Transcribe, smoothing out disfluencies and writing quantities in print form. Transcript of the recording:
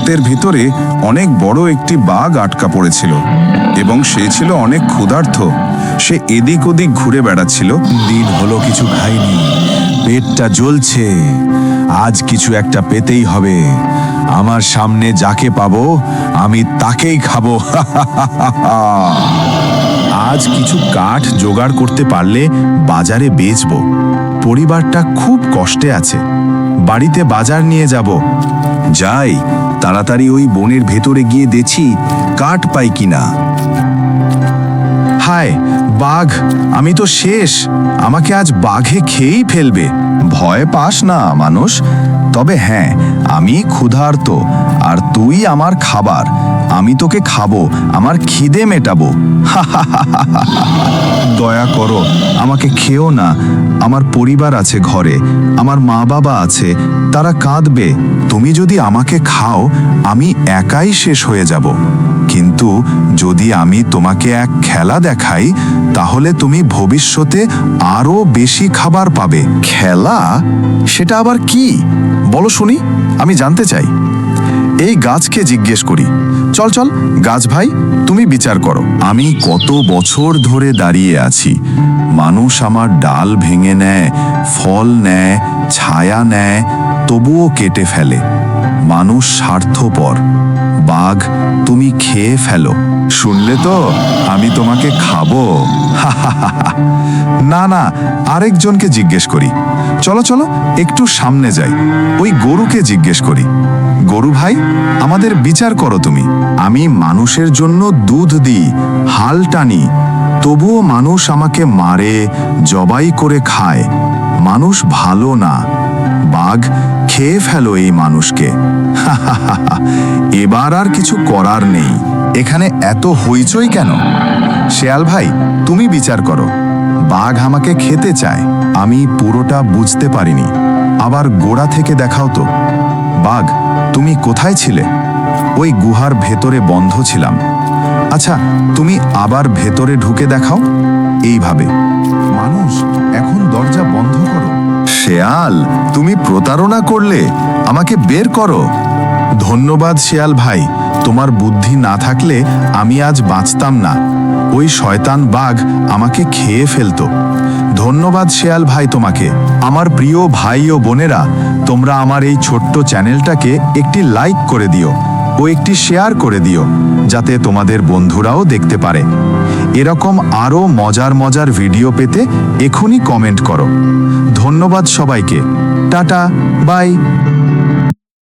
গর্তের ভিতরে অনেক বড় একটি বাঘ আটকা পড়েছিল এবং সে ছিল অনেক ক্ষুধার্ত। সে এদিক ওদিক ঘুরে বেড়াচ্ছিল। দিন হলো কিছু খাইনি, পেটটা জ্বলছে। আজ কিছু একটা পেতেই হবে। আমার সামনে যাকে পাবো আমি তাকেই খাবো। আজ কিছু কাঠ জোগাড় করতে পারলে বাজারে বেচবো। পরিবারটা খুব কষ্টে আছে, বাড়িতে বাজার নিয়ে যাব। যাই, তাড়াতাড়ি ওই বনের ভেতরে গিয়ে দেখি কাঠ পাই কিনা। হায় বাঘ, আমি তো শেষ। আমাকে আজ বাঘে খেয়েই ফেলবে। ভয় পাস না মানুষ, তবে হ্যাঁ, আমি ক্ষুধার্ত আর তুই আমার খাবার। আমি তোকে খাবো, আমার খিদে মেটাবো। দয়া করো, আমাকে খেও না। আমার পরিবার আছে ঘরে, আমার মা বাবা আছে, তারা কাঁদবে। তুমি যদি আমাকে খাও আমি একাই শেষ হয়ে যাব। কিন্তু যদি আমি তোমাকে এক খেলা দেখাই তাহলে তুমি ভবিষ্যতে আরো বেশি খাবার পাবে। খেলা? সেটা আবার কি? বলো শুনি, আমি জানতে চাই। এই গাছকে জিজ্ঞেস করি। চল চল গাছ ভাই, তুমি বিচার করো। আমি কত বছর ধরে দাঁড়িয়ে আছি। মানুষ আমার ডাল ভেঙে নেয়, ফল নেয়, ছায়া নেয়, তবুও কেটে ফেলে। মানুষ স্বার্থপর। বাঘ, তুমি খেয়ে ফেলো। শুনলে তো, আমি তোমাকে খাবো। না না, আরেকজনকে জিজ্ঞেস করি। চলো চলো একটু সামনে যাই, ওই গরুকে জিজ্ঞেস করি। গরু ভাই, আমাদের বিচার করো তুমি। আমি মানুষের জন্য দুধ দিই, হাল টানি, তবুও মানুষ আমাকে মারে, জবাই করে খায়। মানুষ ভালো না। বাঘ, খেয়ে ফেলো এই মানুষকে। এবার আর কিছু করার নেই। এখানে এত হইচই কেন? শেয়াল ভাই, তুমি বিচার করো। বাঘ আমাকে খেতে চায়। আমি পুরোটা বুঝতে পারিনি, আবার গোড়া থেকে দেখাও তো। বাঘ, তুমি কোথায় ছিলে? ওই গুহার ভেতরে বন্ধ ছিলাম। আচ্ছা, তুমি আবার ভেতরে ঢুকে দেখাও। এইভাবে। মানুষ, এখন দরজা বন্ধ করো। শেয়াল, তুমি প্রতারণা করলে, আমাকে বের করো। ধন্যবাদ শেয়াল ভাই, তোমার বুদ্ধি না থাকলে আমি আজ বাঁচতাম না। ওই শয়তান বাঘ আমাকে খেয়ে ফেলতো। ধন্যবাদ শেয়াল ভাই তোমাকে। আমার প্রিয় ভাই ও বোনেরা, তোমরা আমার এই ছোট্ট চ্যানেলটাকে একটি লাইক করে দিও ও একটি শেয়ার করে দিও, যাতে তোমাদের বন্ধুরাও দেখতে পারে। এরকম আরও মজার মজার ভিডিও পেতে এখনই কমেন্ট করো। ধন্যবাদ সবাইকে। Tata, by.